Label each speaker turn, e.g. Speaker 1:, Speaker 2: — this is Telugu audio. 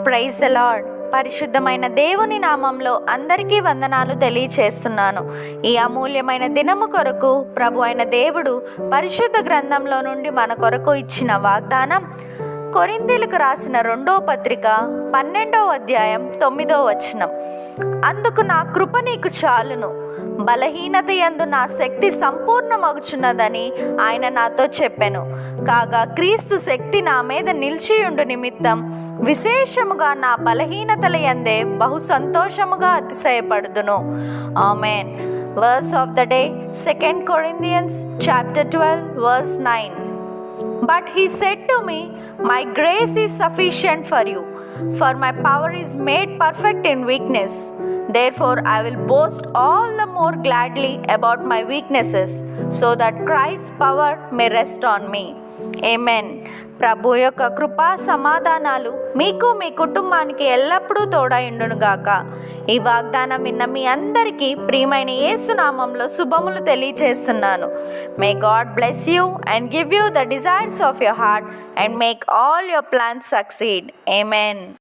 Speaker 1: Praise the lord. పరిశుద్ధమైన దేవుని నామంలో అందరికీ వందనాలు తెలియచేస్తున్నాను. ఈ అమూల్యమైన దినము కొరకు ప్రభు అయిన దేవుడు పరిశుద్ధ గ్రంథంలో నుండి మన కొరకు ఇచ్చిన వాగ్దానం కొరింథీయులకు రాసిన 2వ పత్రిక 12వ అధ్యాయం 9వ వచనం. అందుకు నా కృప నీకు చాలును, బలహీనత యందు నా శక్తి సంపూర్ణమగుచున్నదని ఆయన నాతో చెప్పెను. కాగా క్రీస్తు శక్తి నా మీద నిలిచియుండు నిమిత్తం విశేషముగా నా బలహీనతల యందే బహు సంతోషముగా అతిశయపడుదును. Amen. Verse of the day, 2 Corinthians chapter 12 verse 9. But he said to me, my grace is sufficient for you, for my power is made perfect in weakness. Therefore I will boast all the more gladly about my weaknesses, so that Christ's power may rest on me. Amen. ప్రభు యొక్క కృపా సమాధానాలు మీకు మీ కుటుంబానికి ఎల్లప్పుడూ తోడైండునుగాక. ఈ వాగ్దానం విన్న మీ అందరికీ ప్రియమైన యేసు నామంలో శుభములు తెలియచేస్తున్నాను. May God bless you and give you the desires of your heart and make all your plans succeed. Amen.